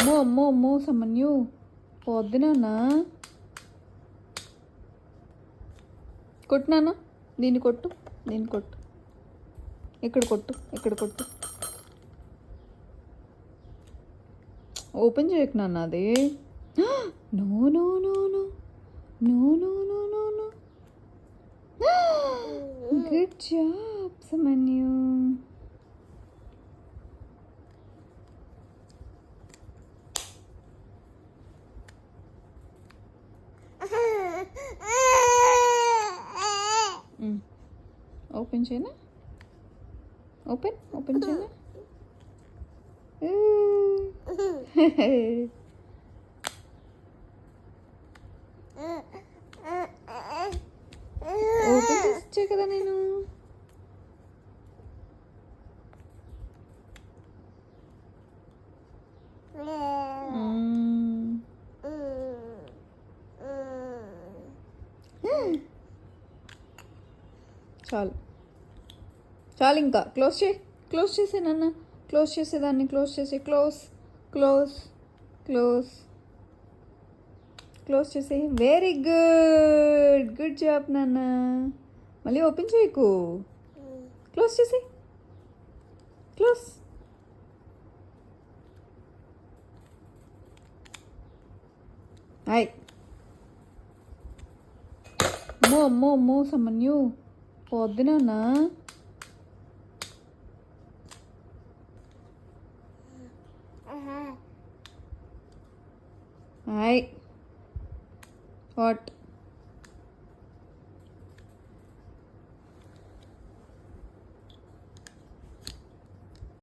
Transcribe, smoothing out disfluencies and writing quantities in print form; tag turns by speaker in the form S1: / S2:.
S1: అమ్మో అమ్మో అమ్మో సమన్యు పొద్దునా కొట్టినానా దీన్ని కొట్టు దీన్ని కొట్టు ఇక్కడ కొట్టు ఇక్కడ కొట్టు ఓపెన్ చేయకు నాన్న అది no no no no no no no no no good job Samanyu open చేయనా ఓపెన్ ఓపెన్ చేయనా ఓపెన్ చేసి ఇచ్చే కదా నేను చాలు చాలు ఇంకా క్లోజ్ చేసే నాన్న క్లోజ్ చేసేదాన్ని క్లోజ్ చేసే క్లోజ్ చేసే వెరీ గుడ్ జాబ్ నాన్న మళ్ళీ ఓపెన్ చేయకు క్లోజ్ చేసే క్లోజ్ హాయ్ అమ్మో అమ్మో అమ్మో సమన్యు పొద్దునా హాయ్ వాట్